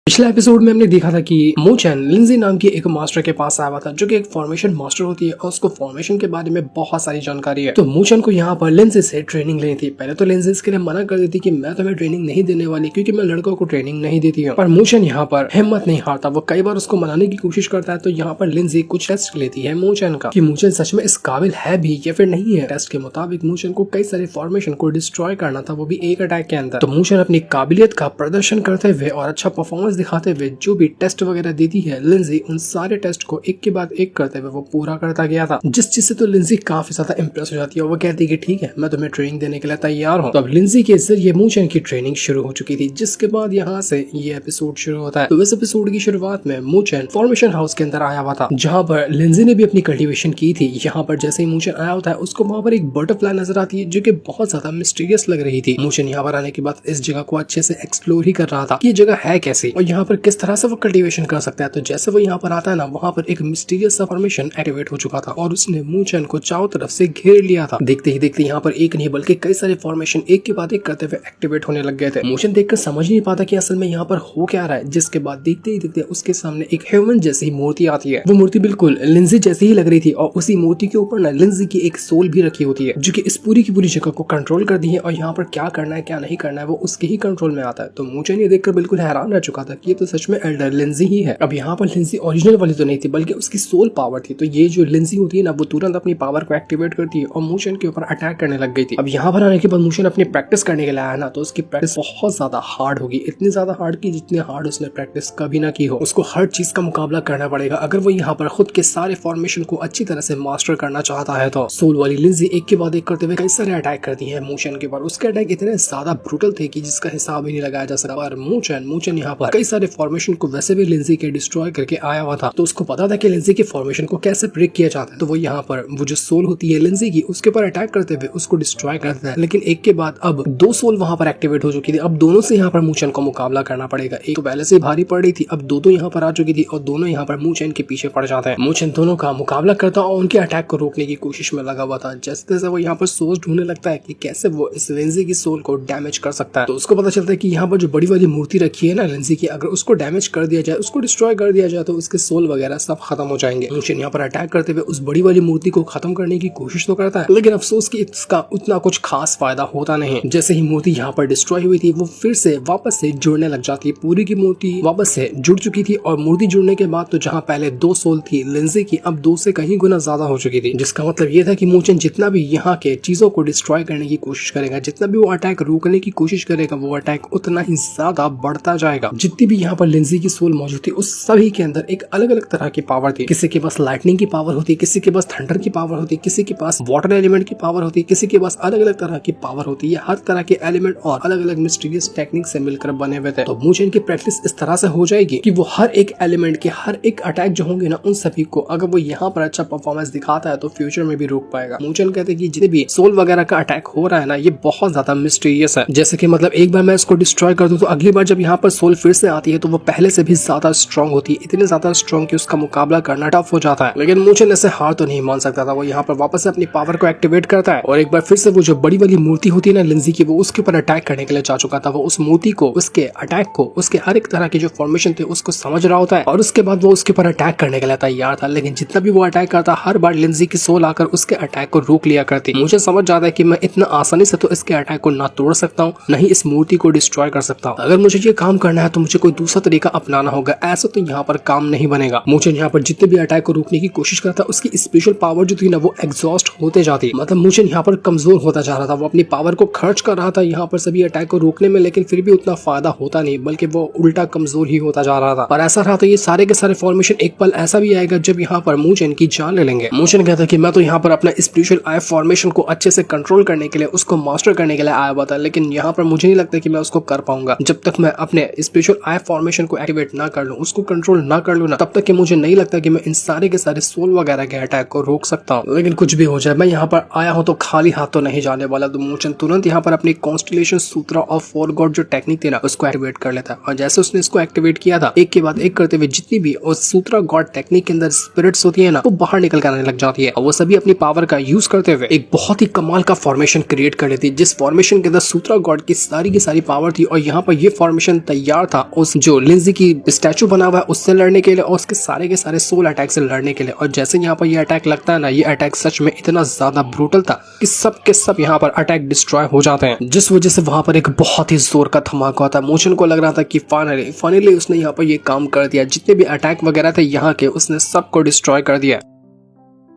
पिछले एपिसोड में हमने देखा था कि मोचन लिंजी नाम की एक मास्टर के पास आया हुआ था जो कि एक फॉर्मेशन मास्टर होती है और उसको फॉर्मेशन के बारे में बहुत सारी जानकारी है। तो मोचन को यहाँ पर लिंजी से ट्रेनिंग लेनी थी। पहले तो लिंजी इसके लिए मना कर देती कि मैं तुम्हें ट्रेनिंग नहीं देने वाली क्योंकि मैं लड़कों को ट्रेनिंग नहीं देती हूँ। पर मोचन यहाँ पर हिम्मत नहीं हारता, वो कई बार उसको मनाने की कोशिश करता है। तो यहाँ पर लिंजी कुछ टेस्ट लेती है मोचन का कि मोचन सच में इस काबिल है भी या फिर नहीं है। टेस्ट के मुताबिक मोचन को कई सारे फॉर्मेशन को डिस्ट्रॉय करना था, वो भी एक अटैक के अंदर। तो मोचन अपनी काबिलियत का प्रदर्शन करते हुए और अच्छा परफॉर्मेंस दिखाते हुए जो भी टेस्ट वगैरह देती है लिंजी, उन सारे टेस्ट को एक के बाद एक करते हुए वो पूरा करता गया था, जिस चीज से तो लिंजी काफी ज्यादा इंप्रेस हो जाती है और वो कहती है कि ठीक है, मैं तुम्हें ट्रेनिंग देने के लिए तैयार हूँ। तो अब लिंजी के जरिए मोचन की ट्रेनिंग शुरू हो चुकी थी, जिसके बाद यहाँ से ये एपिसोड शुरू होता है। तो इस एपिसोड की शुरुआत में मोचन फॉर्मेशन हाउस के अंदर आया हुआ था, जहाँ पर लिंजी ने भी अपनी कल्टीवेशन की थी। यहाँ पर जैसे ही मोचन आया होता है उसको वहाँ पर एक बटरफ्लाई नजर आती है जो कि बहुत ज्यादा मिस्टीरियस लग रही थी। मोचन यहाँ पर आने के बाद इस जगह को अच्छे से एक्सप्लोर ही कर रहा था कि ये जगह है कैसी और यहाँ पर किस तरह से वो कल्टीवेशन कर सकता है। तो जैसे वो यहाँ पर आता है ना, वहाँ पर एक मिस्टीरियस सा फॉर्मेशन एक्टिवेट हो चुका था और उसने मोचन को चारों तरफ से घेर लिया था। देखते ही देखते यहाँ पर एक नहीं बल्कि कई सारे फॉर्मेशन एक के बाद एक करते हुए एक्टिवेट होने लग गए थे। मोचन देखकर समझ नहीं पाता कि असल में यहाँ पर हो क्या रहा है, जिसके बाद देखते ही देखते उसके सामने एक ह्यूमन जैसी मूर्ति आती है। वो मूर्ति बिल्कुल लिंजी जैसी ही लग रही थी और उसी मूर्ति के ऊपर ना लिंजी की एक सोल भी रखी होती है जो कि इस पूरी की पूरी जगह को कंट्रोल कर दी है और यहाँ पर क्या करना है क्या नहीं करना है वो उसके ही कंट्रोल में आता है। तो मोचन ये देखकर बिल्कुल हैरान रह चुका था कि ये तो सच में एल्डर लिंजी ही है। अब यहाँ पर लिंजी ओरिजिनल वाली तो नहीं थी बल्कि उसकी सोल पावर थी। तो ये जो लिंजी होती है ना, वो तुरंत अपनी पावर को एक्टिवेट करती है और मोचन के ऊपर अटैक करने लग गई थी। अब यहाँ पर आने के बाद मोचन अपनी प्रैक्टिस करने के लिए आया ना, तो उसकी प्रैक्टिस बहुत ज्यादा हार्ड होगी, इतनी ज्यादा हार्ड की जितनी हार्ड उसने प्रैक्टिस कभी ना की हो। उसको हर चीज का मुकाबला करना पड़ेगा अगर वो यहाँ पर खुद के सारे फॉर्मेशन को अच्छी तरह से मास्टर करना चाहता है। तो सोल वाली लिंजी एक के बाद एक करते हुए कई सारे अटैक करती है मोचन के ऊपर। उसके अटैक इतने ज्यादा ब्रूटल थे कि जिसका हिसाब ही नहीं लगाया जा सकता। और मोचन यहाँ पर कई सारे फॉर्मेशन को वैसे भी लिंजी के डिस्ट्रॉय करके आया हुआ था, तो उसको पता था कि लिंजी के फॉर्मेशन को कैसे ब्रेक किया जाता है। तो वो यहाँ पर वो जो सोल होती है लिंजी की, उसके ऊपर अटैक करते हुए उसको डिस्ट्रॉय करता है। लेकिन एक के बाद अब दो सोल वहाँ पर एक्टिवेट हो चुकी थी। अब दोनों से यहाँ पर मोचन को मुकाबला करना पड़ेगा। एक तो पहले से भारी पड़ रही थी, अब दो यहाँ पर आ चुकी थी और दोनों यहाँ पर मोचन के पीछे पड़ जाते हैं। मोचन दोनों का मुकाबला करता और उनके अटैक को रोकने की कोशिश में लगा हुआ था। जैसे जैसे वो यहाँ पर सोर्स ढूंढने लगता है कि कैसे वो इस लिंजी की सोल को डैमेज कर सकता है, तो उसको पता चलता है कि यहाँ पर जो बड़ी वाली मूर्ति रखी है ना लिंजी की, अगर उसको डैमेज कर दिया जाए, उसको डिस्ट्रॉय कर दिया जाए, तो उसके सोल वगैरह सब खत्म हो जाएंगे। मोचन यहाँ पर अटैक करते हुए उस बड़ी वाली मूर्ति को खत्म करने की कोशिश तो करता है, लेकिन अफसोस कि इसका उतना कुछ खास फायदा होता नहीं। जैसे ही मूर्ति यहाँ पर डिस्ट्रॉय हुई थी, वो फिर से वापस से जुड़ने लग जाती है। पूरी की मूर्ति वापस से जुड़ चुकी थी और मूर्ति जुड़ने के बाद तो जहाँ पहले दो सोल थी लिंजी की, अब दो से कहीं गुना ज्यादा हो चुकी थी। जिसका मतलब ये था कि मोचन जितना भी यहाँ के चीजों को डिस्ट्रॉय करने की कोशिश करेगा, जितना भी वो अटैक रोकने की कोशिश करेगा, वो अटैक उतना ही ज्यादा बढ़ता जाएगा। जितनी भी यहाँ पर लिंजी की सोल मौजूद थी, उस सभी के अंदर एक अलग अलग तरह की पावर थी। किसी के पास लाइटनिंग की पावर होती है, किसी के पास थंडर की पावर होती है, किसी के पास वाटर एलिमेंट की पावर होती है, किसी के पास अलग अलग तरह की पावर होती है। हर तरह के एलिमेंट और अलग अलग मिस्टीरियस टेक्निक से मिलकर बने हुए थे। तो मोचन की प्रैक्टिस इस तरह से हो जाएगी कि वो हर एक एलिमेंट के हर एक अटैक जो होंगे ना, उन सभी को अगर वो यहाँ पर अच्छा परफॉर्मेंस दिखाता है तो फ्यूचर में भी रोक पाएगा। मोचन कहते हैं कि जितने भी सोल वगैरह का अटैक हो रहा है ना, ये बहुत ज्यादा मिस्टीरियस है। जैसे कि मतलब एक बार मैं इसको डिस्ट्रॉय कर दूं तो अगली बार जब यहाँ पर सोल फिर से आती है तो वो पहले से भी ज्यादा स्ट्रॉन्ग होती है, इतने ज्यादा स्ट्रॉन्ग कि उसका मुकाबला करना टफ हो जाता है। लेकिन मोचन ऐसे हार तो नहीं मान सकता था। वो यहाँ पर वापस से अपनी पावर को एक्टिवेट करता है और एक बार फिर से वो जो बड़ी वाली मूर्ति होती है ना लिंजी की, वो उसके ऊपर अटैक करने के लिए जा चुका था। वो उस मूर्ति को, उसके अटैक को, उसके हर एक तरह के जो फॉर्मेशन थे उसको समझ रहा होता है और उसके बाद वो उसके ऊपर अटैक करने के लिए तैयार था। लेकिन जितना भी वो अटैक करता, हर बार लिंजी की सोल आकर उसके अटैक को रोक लिया करती। मुझे समझ जाता है कि मैं इतना आसानी से तो इसके अटैक को ना तोड़ सकता हूँ, न ही इस मूर्ति को डिस्ट्रॉय कर सकता हूँ। अगर मुझे ये काम करना है तो मुझे कोई दूसरा तरीका अपनाना होगा, ऐसा तो यहाँ पर काम नहीं बनेगा। मोचन यहाँ पर जितने भी अटैक को रोकने की कोशिश करता, उसकी स्पेशल पावर जो थी ना, वो एग्जॉस्ट होते जाती। मतलब मोचन यहाँ पर कमजोर होता जा रहा था। वो अपनी पावर को खर्च कर रहा था यहाँ पर सभी अटैक को रोकने में, लेकिन फिर भी उतना फायदा होता नहीं, बल्कि वो उल्टा कमजोर ही होता जा रहा था। पर ऐसा रहा तो ये सारे के सारे फॉर्मेशन एक पल ऐसा भी आएगा जब यहाँ पर मोचन की जान ले लेंगे। मोचन कहता है कि मैं तो यहाँ पर अपना स्पेशल आई फॉर्मेशन को अच्छे से कंट्रोल करने के लिए, उसको मास्टर करने के लिए आया हुआ था, लेकिन यहाँ पर मुझे नहीं लगता कि मैं उसको कर पाऊंगा। जब तक मैं अपने स्पेशल आई फॉर्मेशन को एक्टिवेट ना कर लूं, उसको कंट्रोल ना कर लूं ना, तब तक कि मुझे नहीं लगता कि मैं इन सारे के सारे सोल वगैरह के अटैक को रोक सकता हूँ। लेकिन कुछ भी हो जाए, मैं यहाँ पर आया हूँ तो खाली हाथ तो नहीं जाने वाला। तो मोचन तुरंत यहाँ पर अपनी कॉन्स्टिलेशन सूत्रा और फोर गॉड जो टेक्निक थी ना, उसको एक्टिवेट कर लेता है। और जैसे उसने इसको एक्टिवेट किया था, एक के बाद एक करते हुए जितनी भी उस सूत्रा गॉड टेक्निक के अंदर स्पिरिट्स होती है ना, वो बाहर निकल कर आने लग जाती है और वो सभी अपनी पावर का यूज करते हुए एक बहुत ही कमाल का फॉर्मेशन क्रिएट कर लेती है, जिस फॉर्मेशन के अंदर सूत्रा गॉड की सारी पावर थी। और यहाँ पर ये फॉर्मेशन तैयार था उस जो लिंजी की स्टैचू बना हुआ है उससे लड़ने के लिए और उसके सारे के सारे सोल अटैक से लड़ने के लिए। और जैसे यहाँ पर ये अटैक लगता है ना, ये अटैक सच में इतना ज्यादा ब्रूटल था कि सब के सब यहाँ पर अटैक डिस्ट्रॉय हो जाते हैं, जिस वजह से वहां पर एक बहुत ही जोर का धमाका होता है। मोचन को लग रहा था कि फाइनली उसने यहाँ पर ये काम कर दिया, जितने भी अटैक वगैरह थे यहाँ के उसने सबको डिस्ट्रॉय कर दिया।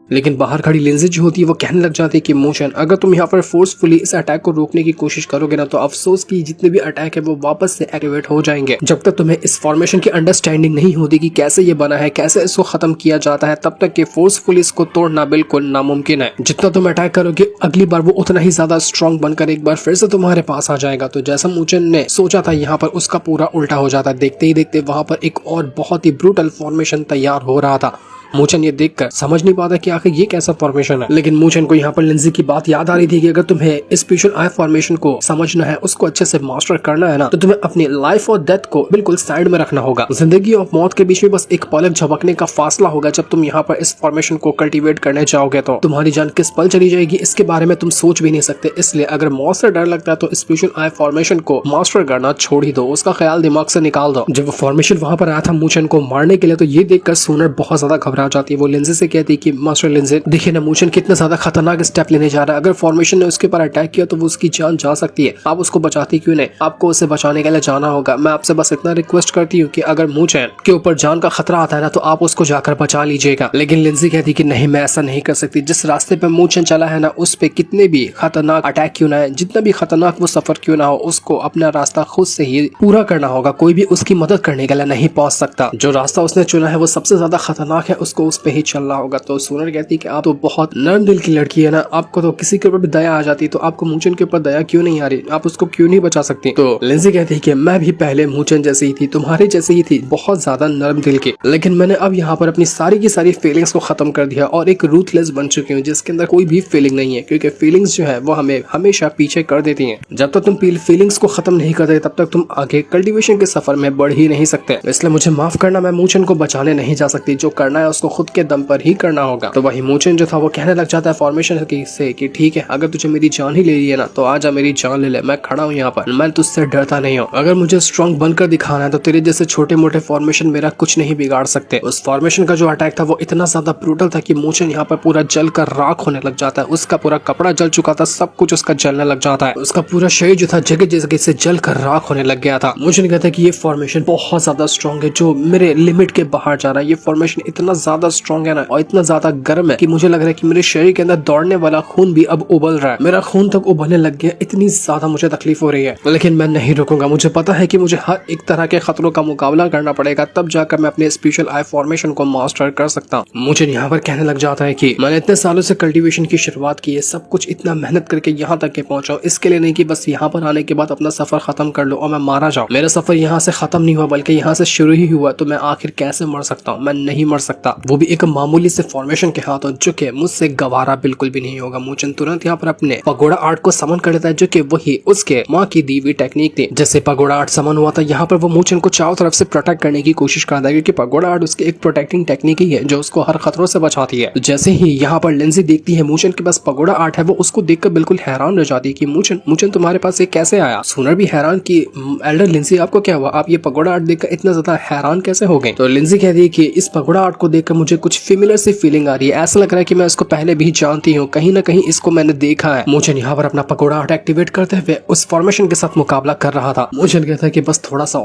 लेकिन बाहर खड़ी लिंजी जो होती है वो कहने लग जाती है कि मोचन, अगर तुम यहाँ पर फोर्सफुली इस अटैक को रोकने की कोशिश करोगे ना तो अफसोस की जितने भी अटैक है वो वापस से एक्टिवेट हो जाएंगे। जब तक तुम्हें इस फॉर्मेशन की अंडरस्टैंडिंग नहीं होती कि कैसे ये बना है, कैसे इसको खत्म किया जाता है, तब तक कि फोर्सफुली इसको तोड़ना बिल्कुल नामुमकिन है। जितना तुम अटैक करोगे अगली बार वो उतना ही ज्यादा स्ट्रॉन्ग बनकर एक बार फिर से तुम्हारे पास आ जाएगा। तो जैसा मोचन ने सोचा था यहाँ पर उसका पूरा उल्टा हो जाता है। देखते ही देखते वहां पर एक और बहुत ही ब्रूटल फॉर्मेशन तैयार हो रहा था। मोचन ये देखकर समझ नहीं पाता कि आखिर ये कैसा फॉर्मेशन है, लेकिन मोचन को यहाँ पर लिंजी की बात याद आ रही थी कि अगर तुम्हें स्पेशल आई फॉर्मेशन को समझना है, उसको अच्छे से मास्टर करना है ना, तो तुम्हें अपनी लाइफ और डेथ को बिल्कुल साइड में रखना होगा। जिंदगी और मौत के बीच में बस एक पलक झपकने का फासला होगा। जब तुम यहाँ पर इस फॉर्मेशन को कल्टीवेट करने जाओगे तो तुम्हारी जान किस पल चली जाएगी इसके बारे में तुम सोच भी नहीं सकते। इसलिए अगर मौत से डर लगता है तो स्पेशल आई फॉर्मेशन को मास्टर करना छोड़ ही दो, उसका ख्याल दिमाग से निकाल दो। जब वो फॉर्मेशन वहां पर आया था मोचन को मारने के लिए, तो ये देखकर सूनर बहुत ज्यादा घबरा जाती है। वो लिंजी से कहती कि मास्टर लिंजी, देखिए ना मोचन कितना ज्यादा खतरनाक स्टेप लेने जा रहा है, अगर फॉर्मेशन ने उसके ऊपर अटैक किया तो वो उसकी जान जा सकती है। आप उसको बचाती क्यों नहीं? आपको उसे बचाने के लिए जाना होगा। मैं आपसे बस इतना रिक्वेस्ट करती हूँ कि अगर मोचन के ऊपर जान का खतरा आता है ना तो आप उसको जाकर बचा लीजिएगा। लेकिन लिंजी कहती कि नहीं, मैं ऐसा नहीं कर सकती। जिस रास्ते पे मोचन चला है ना उस पे कितने भी खतरनाक अटैक क्यों ना है, जितना भी खतरनाक वो सफर क्यों ना हो, उसको अपना रास्ता खुद से ही पूरा करना होगा। कोई भी उसकी मदद करने के लिए नहीं पहुंच सकता। जो रास्ता उसने चुना है वो सबसे ज्यादा खतरनाक है, उसको उस पे ही चलना होगा। तो सूनर कहती कि आप तो बहुत नरम दिल की लड़की है ना, आपको तो किसी के ऊपर भी दया आ जाती, तो आपको मोचन के ऊपर दया क्यों नहीं आ रही? आप उसको क्यों नहीं बचा सकती? तो लिंजी कहती है कि मैं भी पहले मोचन जैसी ही थी, तुम्हारे जैसी ही थी, बहुत ज्यादा नरम दिल की, लेकिन मैंने अब यहाँ पर अपनी सारी की सारी फीलिंग्स को खत्म कर दिया और एक रूथलेस बन चुकी हूँ जिसके अंदर कोई भी फीलिंग नहीं है, क्योंकि फीलिंग्स जो है वो हमें हमेशा पीछे कर देती हैं। जब तक तुम फीलिंग्स को खत्म नहीं करते तब तक तुम आगे कल्टीवेशन के सफर में बढ़ ही नहीं सकते। इसलिए मुझे माफ करना, मैं मोचन को बचाने नहीं जा सकती। जो करना है उसको खुद के दम पर ही करना होगा। तो वही मोचन जो था वो कहने लग जाता है फॉर्मेशन से कि ठीक है, अगर तुझे मेरी जान ही ले ली है ना तो आजा, मेरी जान ले ले, मैं खड़ा हूँ यहाँ पर, मैं तुझसे डरता नहीं हूँ। अगर मुझे स्ट्रॉन्ग बनकर दिखाना है तो तेरे जैसे छोटे मोटे फॉर्मेशन मेरा कुछ नहीं बिगाड़ सकते। उस फॉर्मेशन का जो अटैक था वो इतना ज्यादा ब्रूटल था कि मोचन यहाँ पर पूरा जल कर राख होने लग जाता है। उसका पूरा कपड़ा जल चुका था, सब कुछ उसका जलने लग जाता है। उसका पूरा शरीर जो था जगह जगह से जल कर राख होने लग गया था। मोचन कहता है कि ये फॉर्मेशन बहुत ज्यादा स्ट्रॉन्ग है, जो मेरे लिमिट के बाहर जा रहा है। ये फॉर्मेशन इतना ज्यादा स्ट्रॉन्ग है ना और इतना ज्यादा गर्म है कि मुझे लग रहा है कि मेरे शरीर के अंदर दौड़ने वाला खून भी अब उबल रहा है, मेरा खून तक उबलने लग गया। इतनी ज्यादा मुझे तकलीफ हो रही है, लेकिन मैं नहीं रुकूंगा। मुझे पता है कि मुझे हर एक तरह के खतरों का मुकाबला करना पड़ेगा, तब जाकर मैं अपने स्पेशल आई फॉर्मेशन को मास्टर कर सकता हूँ। मुझे यहाँ पर कहने लग जाता है कि मैंने इतने सालों से कल्टीवेशन की शुरुआत की है, सब कुछ इतना मेहनत करके यहाँ तक के पहुंचा हूँ, इसके लिए नहीं कि बस यहाँ पर आने के बाद अपना सफर खत्म कर लो और मैं मारा जाऊँ। मेरा सफर यहाँ से खत्म नहीं हुआ बल्कि यहाँ से शुरू ही हुआ। तो मैं आखिर कैसे मर सकता हूँ? मैं नहीं मर सकता, वो भी एक मामूली से फॉर्मेशन के हाथों, जो कि मुझसे गवारा बिल्कुल भी नहीं होगा। मोचन तुरंत यहाँ पर अपने पगोड़ा आर्ट को समन कर लेता है, जो कि वही उसके माँ की दी हुई टेक्निक थी। जैसे पगोड़ा आर्ट समन हुआ था, यहाँ पर वो मोचन को चारों तरफ से प्रोटेक्ट करने की कोशिश करता है, क्योंकि पगोड़ा आर्ट उसकी एक प्रोटेक्टिंग टेक्निक ही है जो उसको हर खतरों से बचाती है। जैसे ही यहाँ पर लिंजी देखती है मोचन के पास पगोड़ा आर्ट है, वो उसको देखकर बिल्कुल हैरान रह जाती है कि मोचन तुम्हारे पास ये कैसे आया? सूनर भी हैरान कि एल्डर लिंजी आपको क्या हुआ? आप ये पगोड़ा आर्ट देखकर इतना ज्यादा हैरान कैसे हो गए? तो लिंजी कहती है कि इस पगोड़ा आर्ट को देखकर मुझे कुछ फेमिलियर सी फीलिंग आ रही है, ऐसा लग रहा है कि मैं इसको पहले भी जानती हूँ, कहीं ना कहीं इसको मैंने देखा है। मोचन यहाँ पर अपना पगोड़ा आर्ट एक्टिवेट करते हुए उस फॉर्मेशन के साथ मुकाबला कर रहा था। मोचन कहता है कि बस थोड़ा सा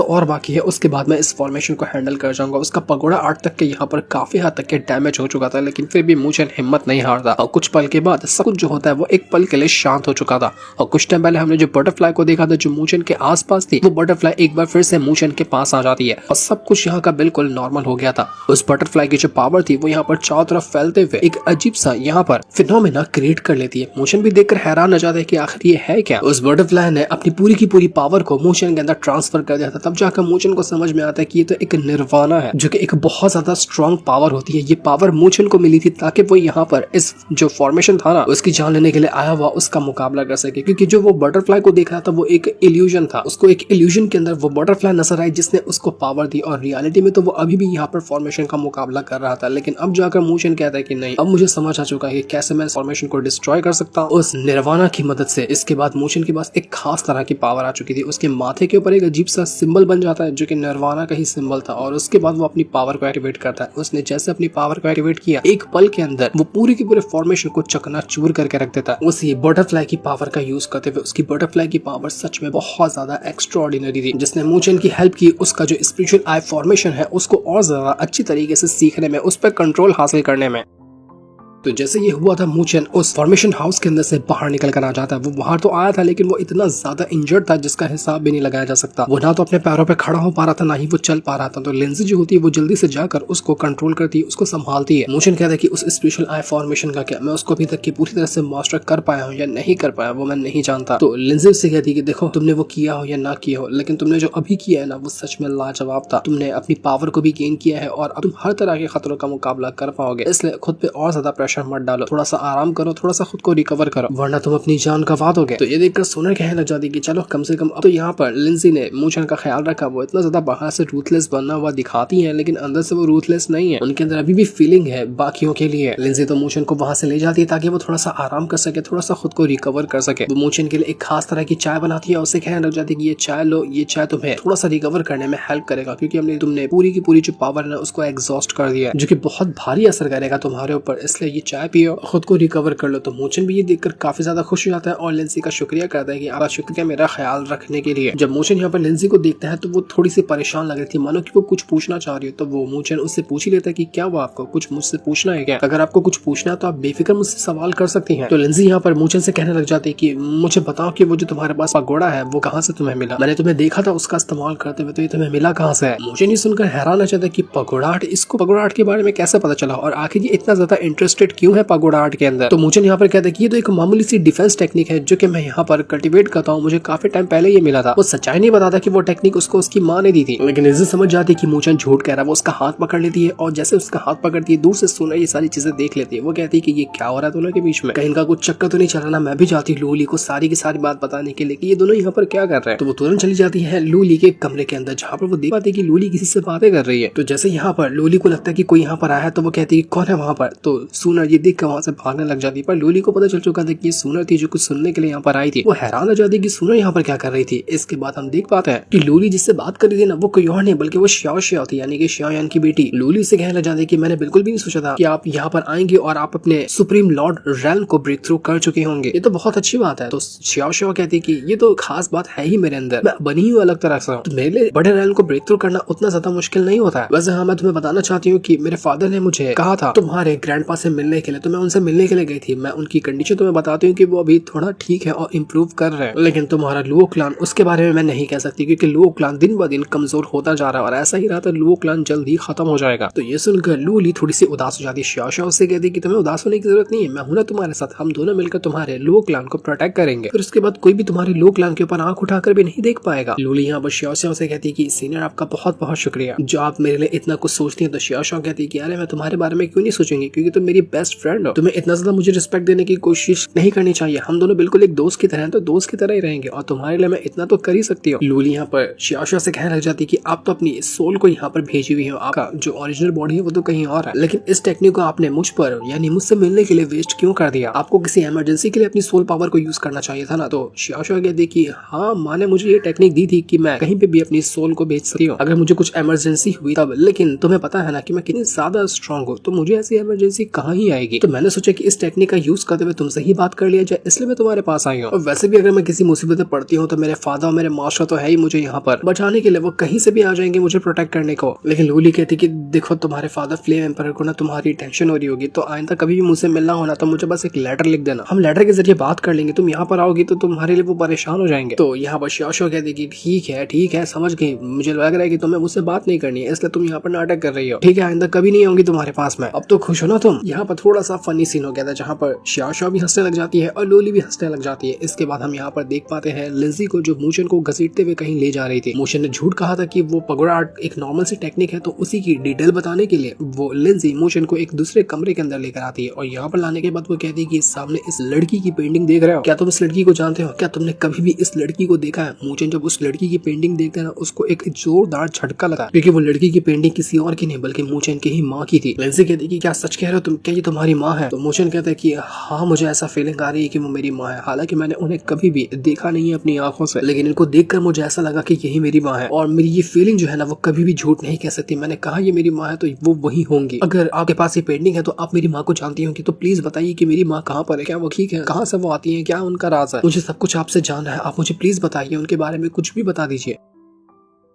और बाकी है, उसके बाद मैं इस फॉर्मेशन को हैंडल कर जाऊंगा। उसका पगोड़ा आर्ट तक के यहाँ पर काफी हद तक के डैमेज हो चुका था, लेकिन फिर भी मोचन हिम्मत नहीं हारता और कुछ पल के बाद सब कुछ जो होता है वो एक पल के लिए शांत हो चुका था। और कुछ टाइम पहले हमने जो बटरफ्लाई को देखा था जो मोचन के आसपास थी, वो बटरफ्लाई एक बार फिर से मोचन के पास आ जाती है और सब कुछ यहाँ का बिल्कुल नॉर्मल हो गया था। उस बटरफ्लाई की जो पावर थी वो यहाँ पर चारों तरफ फैलते हुए एक अजीब सा यहाँ पर फिनोमेना क्रिएट कर लेती है। मोचन भी देखकर हैरान हो जाता है कि आखिर ये है क्या। उस बटरफ्लाई ने अपनी पूरी की पूरी पावर को मोचन के अंदर ट्रांसफर कर दिया था। तब जाकर मोचन को समझ में आता है कि ये तो एक निर्वाणा है, जो कि एक बहुत ज्यादा स्ट्रॉन्ग पावर होती है। ये पावर मोचन को मिली थी ताकि वो यहाँ पर इस जो फॉर्मेशन था ना उसकी जान लेने के लिए आया हुआ उसका मुकाबला कर सके, क्योंकि जो वो बटरफ्लाई को देख रहा था वो एक इल्यूजन था। उसको एक इल्यूजन के अंदर वो बटरफ्लाई नजर आई जिसने उसको पावर दी, और रियलिटी में तो वो अभी भी यहाँ पर फॉर्मेशन का मुकाबला कर रहा था, लेकिन अब जाकर मूचेन कहता है कि नहीं, अब मुझे समझ आ चुका है कि कैसे मैं फॉर्मेशन को डिस्ट्रॉय कर सकता हूँ उस निर्वाणा की मदद से। इसके बाद मूचेन के पास एक खास तरह की पावर आ चुकी थी। उसके माथे के ऊपर एक अजीब सा सिंबल बन जाता है जो कि निर्वाणा का ही सिंबल था, और उसके बाद वो अपनी पावर को एक्टिवेट करता है। उसने जैसे अपनी पावर को एक्टिवेट किया, एक पल के अंदर वो पूरी की पूरे फॉर्मेशन को चकनाचूर करके रख देता है। उसी बटरफ्लाई की पावर का यूज करते हुए, उसकी बटरफ्लाई की पावर सच में बहुत ज्यादा एक्स्ट्राऑर्डिनरी थी, जिसने मूचेन की हेल्प की उसका जो स्पिरिचुअल आई फॉर्मेशन है उसको और ज्यादा अच्छी तरीके से सीखने में, उस पर कंट्रोल हासिल करने में। तो जैसे ये हुआ था, मूचेन उस फॉर्मेशन हाउस के अंदर से बाहर निकल कर आ जाता है। वो बाहर तो आया था, लेकिन वो इतना ज्यादा इंजर्ड था जिसका हिसाब भी नहीं लगाया जा सकता। वो ना तो अपने पैरों पे खड़ा हो पा रहा था, ना ही वो चल पा रहा था। तो लिंजी जो होती है वो जल्दी से जाकर उसको कंट्रोल करती है, उसको संभालती है। मूचेन कहता है कि उस स्पेशल आई फॉर्मेशन का क्या मैं उसको अभी तक की पूरी तरह से मास्टर कर पाया हूँ या नहीं कर पाया, वो मैं नहीं जानता। तो लिंजी उससे कहती है कि देखो, तुमने वो किया हो या ना किया हो, लेकिन तुमने जो अभी किया है ना, वो सच में लाजवाब था। तुमने अपनी पावर को भी गेन किया है और अब तुम हर तरह के खतरों का मुकाबला कर पाओगे। इसलिए खुद पे और ज्यादा प्रेशर मत डालो, थोड़ा आराम करो, थोड़ा सा खुद को रिकवर करो, वरना तुम अपनी जान गंवा दोगे। तो ये देखकर सोनर कहने लग जाती कि चलो कम से कम। अब तो यहाँ पर लिंजी ने मूचेन का ख्याल रखा। वो इतना ज्यादा बाहर से रूथलेस बनना हुआ दिखाती है, लेकिन अंदर से वो रूथलेस नहीं है। उनके अंदर अभी भी फीलिंग है बाकियों के लिए। लिंजी तो मूचेन को वहां से ले जाती है ताकि वो थोड़ा सा आराम कर सके, थोड़ा सा खुद को रिकवर कर सके। वो मूचेन के लिए एक खास तरह की चाय बनाती है, उससे कहने लग जाती है कि ये चाय लो, ये चाय तुम्हें थोड़ा सा रिकवर करने में हेल्प करेगा, क्योंकि हमने तुमने पूरी की पूरी जो पावर है उसको एग्जॉस्ट कर दिया है, जो कि बहुत भारी असर करेगा तुम्हारे ऊपर। इसलिए ये चाय पियो, खुद को रिकवर कर लो। तो मूचेन भी ये देखकर काफी ज्यादा खुश हो जाता है और लिंजी का शुक्रिया करता है कि आपका शुक्रिया मेरा ख्याल रखने के लिए। जब मूचेन यहाँ पर लिंजी को देखता है तो वो थोड़ी सी परेशान लग रही थी, मानो कि वो कुछ पूछना चाह रही हो। तो वो मूचेन उससे पूछ ही लेता है कि क्या हुआ, आपको कुछ मुझसे पूछना है क्या? अगर आपको कुछ पूछना है तो आप बेफिक्र मुझसे सवाल कर सकती हैं। तो लिंजी यहाँ पर मूचेन से कहने लग जाती है कि मुझे बताओ कि वो जो तुम्हारे पास पगोड़ा है वो कहाँ से तुम्हें मिला? मैंने तुम्हें देखा था उसका इस्तेमाल करते हुए, तो ये तुम्हें मिला कहाँ से है? मूचेन ये सुनकर हैरान हो जाता है कि पगोड़ा आर्ट, इसको पगोड़ा आर्ट के बारे में कैसे पता चला और आखिर ये इतना ज्यादा इंटरेस्टेड क्यों है पगोड़ा आर्ट के अंदर? तो मूचेन यहाँ पर कहता है कि ये तो एक मामूली सी डिफेंस टेक्निक है जो कि मैं यहाँ पर कल्टीवेट करता हूँ, मुझे काफी टाइम पहले ये मिला था। वो सच्चाई नहीं बताता कि वो टेक्निक उसको उसकी माँ ने दी थी, लेकिन इज्जत समझ जाती है कि मूचेन झूठ कह रहा है। वो उसका हाथ पकड़ लेती है और जैसे उसका हाथ पकड़ती है, दूर से सोनर ये सारी चीजें देख लेती है। वो कहती है कि ये क्या हो रहा है दोनों के बीच में, कहीं इनका कुछ चक्कर तो नहीं चल रहा ना? मैं भी जाती हूँ लूली को सारी की सारी बात बताने के लिए कि ये दोनों यहाँ पर क्या कर रहे हैं। तो वो तुरंत चली जाती है लूली के कमरे के अंदर, जहाँ पर वो देख पाती है कि लूली किसी से बातें कर रही है। तो जैसे यहाँ पर लूली को लगता है कि कोई यहाँ पर आया है, तो वो कहती है कौन है वहाँ पर? तो सोनर ये देख कर वहाँ से भागने लग जाती है, पर लूली को पता चल चुका था कि ये सोनर थी जो कुछ सुनने के लिए यहाँ पर आई थी। वो हैरान हो जाती है कि सोनर यहाँ पर क्या कर रही थी। इसके बाद हम देख पाते हैं कि लूली जिससे बात कर रही थी ना, वो कोई और नहीं बल्कि वो श्याओ श्याओ थी, यानी कि श्याओयान की बेटी। लूली से कहने लग जाती है कि मैंने बिल्कुल भी नहीं सोचा था कि आप यहाँ पर आएंगे और आप अपने सुप्रीम लॉर्ड रैल्म को ब्रेक थ्रू कर चुके होंगे, ये तो बहुत अच्छी बात है। तो श्याओ श्याओ कहती है कि ये तो खास बात है ही मेरे अंदर, मैं बनी हूँ अलग तरह से, तो मेरे लिए बड़े रैल्म को ब्रेक थ्रू करना उतना ज्यादा मुश्किल नहीं होता है। वैसे हाँ, मैं तुम्हें बताना चाहती हूँ कि मेरे फादर ने मुझे कहा था तुम्हारे ग्रैंडपा से मिलने के लिए, तो मैं उनसे मिलने के लिए गई थी। मैं उनकी कंडीशन तुम्हें बताती हूँ कि वो अभी थोड़ा ठीक है और इम्प्रूव कर रहे हैं, लेकिन तुम्हारा लुओ क्लान, उसके बारे में मैं नहीं कह सकती, क्योंकि लुओ क्लान दिन ब दिन कमजोर होता जा रहा है और ऐसा ही रहा तो लुओ क्लान जल्द ही खत्म हो जाएगा। तो ये सुनकर लूली थोड़ी सी उदास हो जाती है। श्याओ श्याओ से कहती कि तुम्हें उदास होने की जरूरत नहीं है, मैं हूं ना तुम्हारे साथ, हम दोनों मिलकर तुम्हारे लुओ क्लान को प्रोटेक्ट करेंगे। फिर उसके बाद कोई भी तुम्हारे लुओ क्लान के ऊपर आंख उठाकर भी नहीं देख पाएगा। लूली यहाँ पर श्याओ श्याओ से कहती कि सीनियर, आपका बहुत बहुत शुक्रिया जो आप मेरे लिए इतना कुछ सोचती है। तो श्याओ श्याओ कहती कि अरे मैं तुम्हारे बारे में क्यों नहीं सोचूंगी, क्योंकि तुम मेरी बेस्ट फ्रेंड हो, तुम्हें इतना ज्यादा मुझे रिस्पेक्ट देने की कोशिश नहीं करनी चाहिए। हम दोनों बिल्कुल एक दोस्त की तरह हैं, तो दोस्त की तरह ही रहेंगे और तुम्हारे लिए मैं इतना तो कर ही सकती हूँ। लूली यहाँ पर श्याओ श्याओ से कहने लग जाती कि आप तो अपनी सोल को यहाँ पर भेजी हुई हो, आपका जो ओरिजिनल बॉडी है वो तो कहीं और है, लेकिन इस टेक्निक को आपने मुझ पर यानी मुझसे मिलने के लिए वेस्ट क्यों कर दिया? आपको किसी इमरजेंसी के लिए अपनी सोल पावर को यूज करना चाहिए था ना। तो श्याओ श्याओ कहती कि हाँ, माँ ने मुझे ये टेक्निक दी थी कि मैं कहीं पे भी अपनी सोल को भेज सकती हूँ अगर मुझे कुछ इमरजेंसी हुई तब, लेकिन तुम्हें पता है ना कि मैं कितनी ज्यादा स्ट्रॉन्ग हूँ, तो मुझे ऐसी इमरजेंसी कहाँ ही आएगी। तो मैंने सोचा कि इस टेक्निक का यूज करते हुए तुमसे ही बात कर लिया जाए, इसलिए मैं तुम्हारे पास आई हूँ। और वैसे भी अगर मैं किसी मुसीबत में पड़ती हूँ तो मेरे फादर और मेरे मास्टर तो है ही मुझे यहाँ पर बचाने के लिए, वो कहीं से भी आ जाएंगे मुझे प्रोटेक्ट करने को। लेकिन लूली कहती कि देखो, तुम्हारे फादर फ्लेम एम्पायर को ना तुम्हारी टेंशन हो रही होगी, तो आइंदा कभी भी मुझसे मिलना होना तो मुझे बस एक लेटर लिख देना, हम लेटर के जरिए बात कर लेंगे। तुम यहाँ पर आओगी तो तुम्हारे लिए वो परेशान हो जाएंगे। तो यहाँ पर श्याओ श्याओ कहती कि ठीक है समझ गई, मुझे लग रहा है कि तुम्हें मुझसे बात नहीं करनी है, इसलिए तुम यहाँ पर नाटक कर रही हो। ठीक है, आइंदा कभी नहीं आऊंगी तुम्हारे पास में। अब तो खुश हो ना तुम? यहाँ पर पर थोड़ा सा फनी सीन हो गया था, जहाँ पर शाओ भी हंसने लग जाती है और लोली भी हंसने लग जाती है। इसके बाद हम यहाँ पर देख पाते हैं लिंजी को, जो मूचन को घसीटते हुए कहीं ले जा रही थी। मूचन ने झूठ कहा था कि वो पगोड़ा आर्ट एक नॉर्मल सी टेक्निक है, तो उसी की डिटेल बताने के लिए वो लिंजी मूचन को एक दूसरे कमरे के अंदर लेकर आती है और यहाँ पर लाने के बाद वो कहती है कि सामने इस लड़की की पेंटिंग देख रहे हो, क्या तुम इस लड़की को जानते हो, क्या तुमने कभी भी इस लड़की को देखा है। मूचन जब उस लड़की की पेंटिंग देखते हैं ना, उसको एक जोरदार झटका लगा, क्योंकि वो लड़की की पेंटिंग किसी और की नहीं बल्कि मूचन की ही माँ की थी। लिंजी कहती है कि क्या सच कह रहे हो तुम, क्या ये तुम्हारी माँ है। तो मूचन कहता है कि हाँ, मुझे ऐसा फीलिंग आ रही है कि वो मेरी माँ है। हालांकि मैंने उन्हें कभी भी देखा नहीं है अपनी आंखों से, लेकिन इनको देखकर मुझे ऐसा लगा कि यही मेरी माँ है और मेरी ये फीलिंग जो है ना वो कभी भी झूठ नहीं कह सकती। मैंने कहा ये मेरी माँ है तो वो वही होंगी। अगर आपके पास ये पेंटिंग है तो आप मेरी माँ को जानती होंगी, तो प्लीज बताइए कि मेरी माँ कहाँ पर है, क्या वो ठीक है, कहाँ से वो आती है, क्या उनका राज है। मुझे सब कुछ आपसे जानना है, आप मुझे प्लीज बताइए, उनके बारे में कुछ भी बता दीजिए।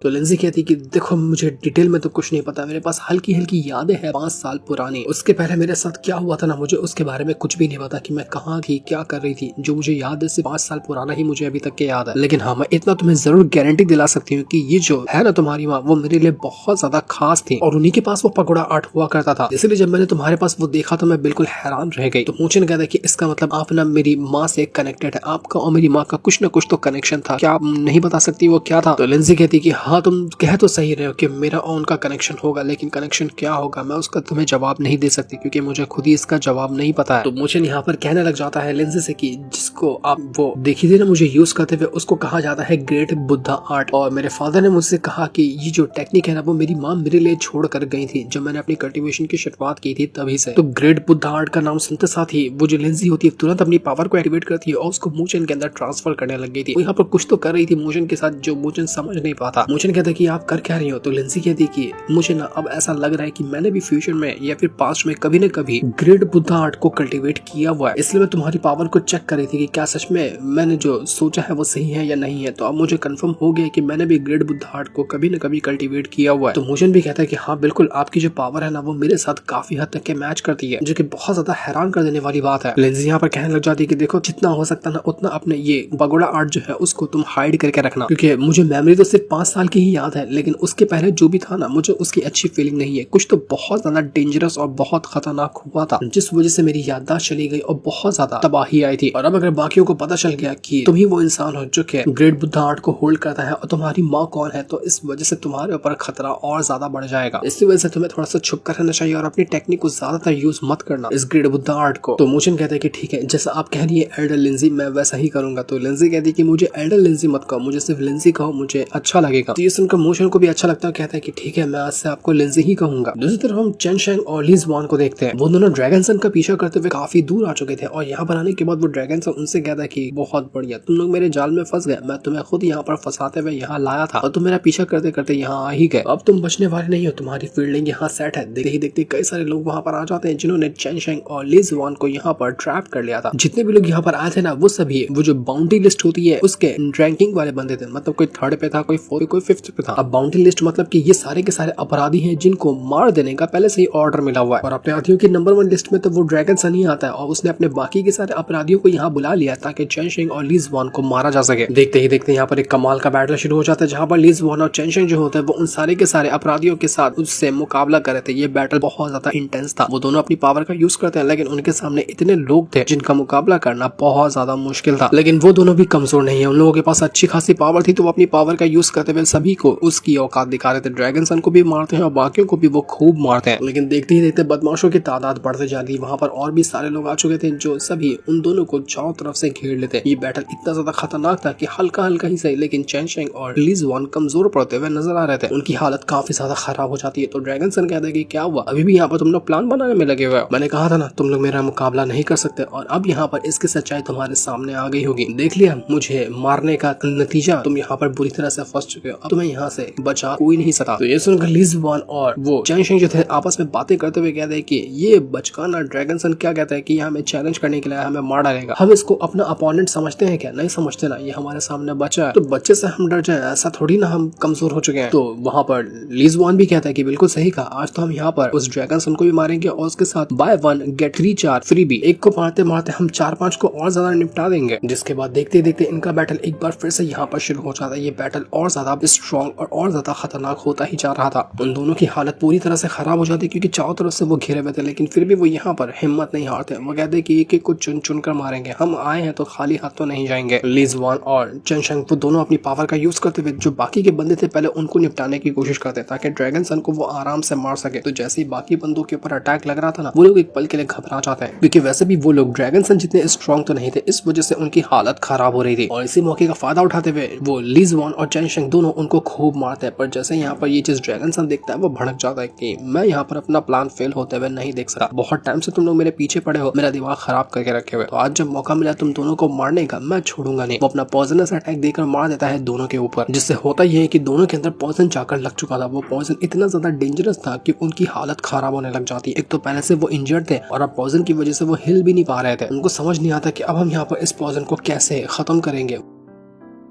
तो लिंजी कहती कि देखो मुझे डिटेल में तो कुछ नहीं पता, मेरे पास हल्की हल्की यादें हैं 5 साल पुरानी। उसके पहले मेरे साथ क्या हुआ था ना, मुझे उसके बारे में कुछ भी नहीं पता कि मैं कहाँ थी, क्या कर रही थी। जो मुझे याद है सिर्फ 5 साल पुराना ही मुझे अभी तक के याद है। लेकिन हाँ, मैं इतना तुम्हें जरूर गारंटी दिला सकती हूँ कि ये जो है ना तुम्हारी माँ, वो मेरे लिए बहुत ज्यादा खास थी और उन्हीं के पास वो पगोड़ा आर्ट हुआ करता था। इसलिए जब मैंने तुम्हारे पास वो देखा तो मैं बिल्कुल हैरान रह गई। तो मूचन कहता है कि इसका मतलब आप ना मेरी माँ से कनेक्टेड है, आपका और मेरी माँ का कुछ न कुछ तो कनेक्शन था, क्या आप नहीं बता सकती वो क्या था। तो लिंजी कहती कि हाँ, तुम कह तो सही रहे हो कि मेरा और उनका कनेक्शन होगा, लेकिन कनेक्शन क्या होगा मैं उसका तुम्हें जवाब नहीं दे सकती, क्योंकि मुझे खुद ही इसका जवाब नहीं पता है। तो मूचन यहाँ पर कहने लग जाता है लिंजी से कि जिसको आप वो देखी थी ना मुझे यूज करते हुए, उसको कहा जाता है ग्रेट बुद्धा आर्ट। और मेरे फादर ने मुझसे कहा कि ये जो टेक्निक है ना वो मेरी माँ मेरे लिए छोड़ कर गई थी जब मैंने अपनी कल्टीवेशन की शुरुआत की थी, तभी से। तो ग्रेट बुद्धा आर्ट का नाम सुनते साथ ही वो जो लिंजी होती है तुरंत अपनी पावर को एक्टिवेट करती है और उसको मूचन के अंदर ट्रांसफर करने लग गई थी। वो यहाँ पर कुछ तो कर रही थी मूचन के साथ जो मूचन समझ नहीं पाता। मूचन कहता है कि आप कर क्या रही हो। तो लिंजी कहती कि मुझे ना अब ऐसा लग रहा है कि मैंने भी फ्यूचर में या फिर पास्ट में कभी न कभी ग्रेट बुद्धा आर्ट को कल्टीवेट किया हुआ है, इसलिए मैं तुम्हारी पावर को चेक कर रही थी कि क्या सच में मैंने जो सोचा है वो सही है या नहीं है। तो अब मुझे कंफर्म हो गया कि मैंने भी ग्रेट बुद्धा आर्ट को कभी न कभी कल्टीवेट किया हुआ है। तो मूचन भी कहता है कि हाँ बिल्कुल, आपकी जो पावर है ना वो मेरे साथ काफी हद तक के मैच करती है, जो कि बहुत ज्यादा हैरान कर देने वाली बात है। लिंजी यहाँ पर कहने लग जाती है कि देखो जितना हो सकता ना उतना अपने ये पगोड़ा आर्ट जो है उसको तुम हाइड करके रखना, क्योंकि मुझे मेमोरी तो सिर्फ 5 साल की ही याद है, लेकिन उसके पहले जो भी था ना मुझे उसकी अच्छी फीलिंग नहीं है। कुछ तो बहुत ज्यादा डेंजरस और बहुत खतरनाक हुआ था, जिस वजह से मेरी याददाश्त चली गई और बहुत ज्यादा तबाही आई थी। और अब अगर बाकियों को पता चल गया कि तुम ही वो इंसान हो जो कि ग्रेट बुद्धा आर्ट को होल्ड करता है और तुम्हारी माँ कौन है, तो इस वजह से तुम्हारे ऊपर खतरा और ज्यादा बढ़ जाएगा। इसी वजह से तुम्हें थोड़ा सा छुप कर रहना चाहिए और अपनी टेक्निक को ज्यादातर यूज मत करना इस ग्रेट बुद्धा आर्ट को। तो मूचन कहते हैं कि ठीक है, जैसा आप कह रही है एल्डर लिंजी, मैं वैसा ही करूंगा। तो लिंजी कहती है कि मुझे एल्डर लिंजी मत कहो, मुझे सिर्फ लिंजी कहो, मुझे अच्छा लगेगा। तो ये सुनकर मूचन को भी अच्छा लगता है, कहता है कि ठीक है, मैं आज से आपको लिंजी ही कहूंगा। दूसरी तरफ हम चेन शेंग और ली ज़ुआन को देखते हैं। वो दोनों ड्रैगन सन का पीछा करते हुए काफी दूर आ चुके थे और यहाँ पर आने के बाद वो ड्रैगन सन उनसे कहता है कि बहुत बढ़िया, तुम लोग मेरे जाल में फंस गए, मैं तुम्हें खुद यहाँ पर फंसाते हुए यहाँ लाया था और तुम मेरा पीछा करते करते यहाँ आ ही गए। अब तुम बचने वाले नहीं हो, तुम्हारी फील्डिंग यहाँ सेट है। देखते ही देखते कई सारे लोग वहाँ पर आ जाते हैं जिन्होंने चेन शेंग और ली ज़ुआन को यहाँ पर ट्रैप कर लिया था। जितने भी लोग यहाँ पर आए थे ना वो सभी वो जो बाउंड्री लिस्ट होती है उसके रैंकिंग वाले बंदे थे, मतलब कोई 3rd पे था, कोई 4th, कोई 5th पे था। अब बाउंड्री लिस्ट मतलब कि ये सारे के सारे अपराधी हैं जिनको मार देने का पहले से ही ऑर्डर मिला हुआ है। और अपराधियों की नंबर 1 लिस्ट में तो वो ड्रैगन सन ही आता है और उसने अपने बाकी के सारे अपराधियों को यहाँ बुला लिया ताकि चेन शेंग और ली ज़ुआन को मारा जा सके। देखते ही देखते यहाँ पर एक कमाल का बैटल शुरू हो जाता है, जहाँ पर ली ज़ुआन और चेन शेंग जो होते हैं वो उन सारे के सारे अपराधियों के साथ उससे मुकाबला कर रहे थे। ये बैटल बहुत ज्यादा इंटेंस था। वो दोनों अपनी पावर का यूज करते हैं, लेकिन उनके सामने इतने लोग थे जिनका मुकाबला करना बहुत ज्यादा मुश्किल था। लेकिन वो दोनों भी कमजोर नहीं है, उन लोगों के पास अच्छी खासी पावर थी, तो वो अपनी पावर का यूज करते हुए सभी को उसकी औकात दिखा रहे थे। ड्रैगन सन को भी मारते हैं और बाकियों को भी वो खूब मारते हैं। लेकिन देखते ही देखते बदमाशों की तादाद बढ़ते जा रही। वहाँ पर और भी सारे लोग आ चुके थे जो सभी उन दोनों को चारों तरफ से घेर लेते। ये बैटल इतना ज्यादा खतरनाक था कि हल्का हल्का ही सही, लेकिन चेन शेंग और ली ज़ुआन कमजोर पड़ते हुए नजर आ रहे थे। उनकी हालत काफी ज्यादा खराब हो जाती है। तो ड्रैगन सन कहते हैं कि क्या हुआ, अभी भी यहाँ पर तुम लोग प्लान बनाने में लगे हुए हो? मैंने कहा था ना तुम लोग मेरा मुकाबला नहीं कर सकते, और अब यहाँ पर इसकी सच्चाई तुम्हारे सामने आ गई होगी। देख लिया मुझे मारने का नतीजा, तुम यहाँ पर बुरी तरह से फंस चुके हो, अब तुम्हें यहाँ से बचा कोई नहीं सकता। तो ये सुनकर ली ज़ुआन और वो चेन शेंग जो थे आपस में बातें करते हुए कहते हैं कि ये बचकाना ड्रैगन सन क्या कहता है कि हमें चैलेंज करने के लिए हमें मार डालेगा, हम इसको अपना अपोनेंट समझते हैं क्या? नहीं समझते ना, ये हमारे सामने बच्चा है, तो बच्चे से हम डर जाए? ऐसा थोड़ी ना हम कमजोर हो चुके हैं। तो वहाँ पर ली ज़ुआन भी कहता है कि बिल्कुल सही कहा, आज तो हम यहाँ पर उस ड्रैगन सन को भी मारेंगे और उसके साथ बाय 1 गेट 3 4 फ्री भी। एक को मारते मारते हम 4-5 को और ज्यादा निपटा देंगे। जिसके बाद देखते देखते इनका बैटल एक बार फिर से यहाँ पर शुरू हो जाता है। ये बैटल और ज्यादा स्ट्रॉन्ग और ज्यादा खतरनाक होता ही जा रहा था। उन दोनों की हालत पूरी तरह से खराब हो जाती क्योंकि चारों तरफ से वो घिरे हुए थे, लेकिन फिर भी वो यहाँ पर हिम्मत नहीं हारते। वो कहते कि एक एक को चुन चुन कर मारेंगे, हम आए हैं तो खाली हाथ तो नहीं जाएंगे। ली ज़ुआन और चेन शेंग वो दोनों अपनी पावर का यूज करते हुए जो बाकी के बंदे थे पहले उनको निपटाने की कोशिश करते ताकि ड्रैगन सन को वो आराम से मार सके। तो जैसे ही बाकी बंदों के ऊपर अटैक लग रहा था ना, वो लोग एक पल के लिए घबरा जाते हैं क्योंकि वैसे भी वो लोग ड्रैगन सन जितने स्ट्रॉन्ग तो नहीं थे, इस वजह से उनकी हालत खराब हो रही थी। और इसी मौके का फायदा उठाते हुए वो ली ज़ुआन और चेन शेंग दोनों उनको खूब मारते हैं। पर जैसे यहाँ पर ये चीज ड्रैगन सन देखता है वो भड़क जाता है कि मैं यहाँ पर अपना प्लान फेल होते हुए नहीं देख सकता। बहुत टाइम से तुम लोग मेरे पीछे पड़े हो, मेरा दिमाग खराब करके रखे हुए, तो आज जब मौका मिला तुम दोनों को मारने का, मैं छोड़ूंगा नहीं। वो अपना पॉइजनस अटैक देकर मार देता है दोनों के ऊपर, जिससे होता यह है कि दोनों के अंदर पॉइजन जाकर लग चुका था। वो पॉइजन इतना ज्यादा डेंजरस था कि उनकी हालत खराब होने लग जाती। एक तो पहले से वो इंजर्ड थे और अब पॉइजन की वजह से वो हिल भी नहीं पा रहे थे। उनको समझ नहीं आता कि अब हम यहाँ पर इस पॉइजन को कैसे खत्म करेंगे।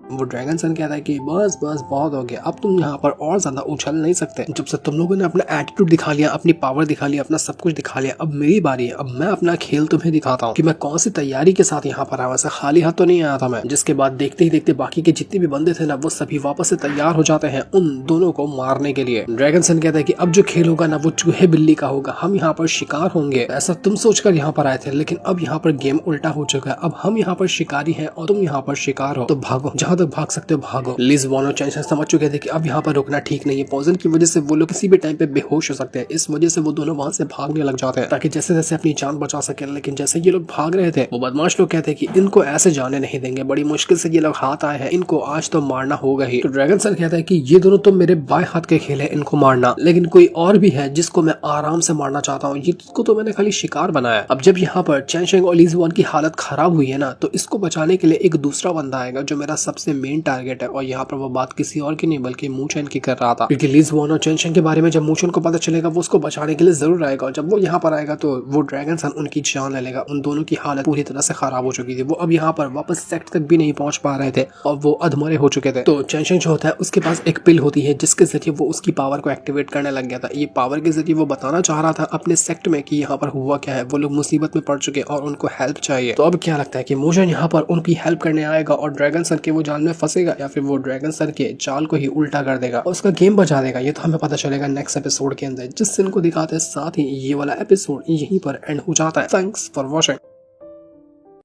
वो ड्रैगन सन कहता है कि बस बस बहुत हो गया, अब तुम यहाँ पर और ज्यादा उछल नहीं सकते। जब से तुम लोगों ने अपना एटीट्यूड दिखा लिया, अपनी पावर दिखा लिया, अपना सब कुछ दिखा लिया, अब मेरी बारी है। अब मैं अपना खेल तुम्हें दिखाता हूँ कि मैं कौन सी तैयारी के साथ यहाँ पर आया। वैसे खाली हाथ तो नहीं आया था मैं। जिसके बाद देखते ही देखते बाकी के जितने भी बंदे थे ना, वो सभी वापस से तैयार हो जाते हैं उन दोनों को मारने के लिए। ड्रैगन सन कहता है कि अब जो खेल होगा ना वो चूहे बिल्ली का होगा, हम यहाँ पर शिकार होंगे। ऐसा तुम सोचकर यहाँ पर आए थे, लेकिन अब यहाँ पर गेम उल्टा हो चुका है। अब हम यहाँ पर शिकारी हैं और तुम यहाँ पर शिकार हो, तो भागो, जहाँ तक भाग सकते हो भागो। ली ज़ुआन और चेन शेंग समझ चुके थे कि अब यहाँ पर रुकना ठीक नहीं है। पॉइजन की वजह से वो लोग किसी भी टाइम पे बेहोश हो सकते हैं। इस वजह से वो दोनों वहां से भागने लग जाते हैं ताकि जैसे जैसे अपनी जान बचा सके। लेकिन जैसे ये लोग भाग रहे थे, वो बदमाश लोग कहते हैं कि इनको ऐसे जाने नहीं देंगे, बड़ी मुश्किल से ये लोग हाथ आए हैं, इनको आज तो मारना होगा ही। तो ड्रैगन सन कहता है कि ये दोनों तो मेरे बाएं हाथ के खेल है, इनको मारना, लेकिन कोई और भी है जिसको मैं आराम से मारना चाहता हूँ। इसको तो मैंने खाली शिकार बनाया। अब जब यहाँ पर चेन शेंग और ली ज़ुआन की हालत खराब हुई है ना, तो इसको बचाने के लिए एक दूसरा बंदा आएगा जो मेरा सबसे मेन टारगेट है। और यहाँ पर वो बात किसी और की नहीं बल्कि मू चेन की कर रहा था, क्योंकि ली ज़ुआन और चेन शेंग के बारे में जब मू चेन को पता चलेगा वो उसको बचाने के लिए जरूर आएगा। और जब वो यहाँ पर आएगा तो वो ड्रैगन सन उनकी जान ले लेगा। उन दोनों की हालत पूरी तरह से खराब हो चुकी थी। वो अब यहाँ पर वापस सेक्ट तक भी नहीं पहुंच पा रहे थे और वो अधमरे हो चुके थे। तो चेन शेंग जो होता है उसके पास एक पिल होती है जिसके जरिए वो उसकी पावर को एक्टिवेट करने लग गया था। ये पावर के जरिए वो बताना चाह रहा था अपने सेक्ट में कि यहाँ पर हुआ क्या है, वो लोग मुसीबत में पड़ चुके और उनको हेल्प चाहिए। तो अब क्या लगता है कि मू चेन यहाँ पर उनकी हेल्प करने आएगा और ड्रैगन सन के वो जाल में फंसेगा, या फिर वो ड्रैगन सन के चाल को ही उल्टा कर देगा और उसका गेम बचा देगा? ये तो हमें पता चलेगा नेक्स्ट एपिसोड के अंदर, जिस सीन को दिखाते हैं। साथ ही ये वाला एपिसोड यहीं पर एंड हो जाता है। Thanks for watching.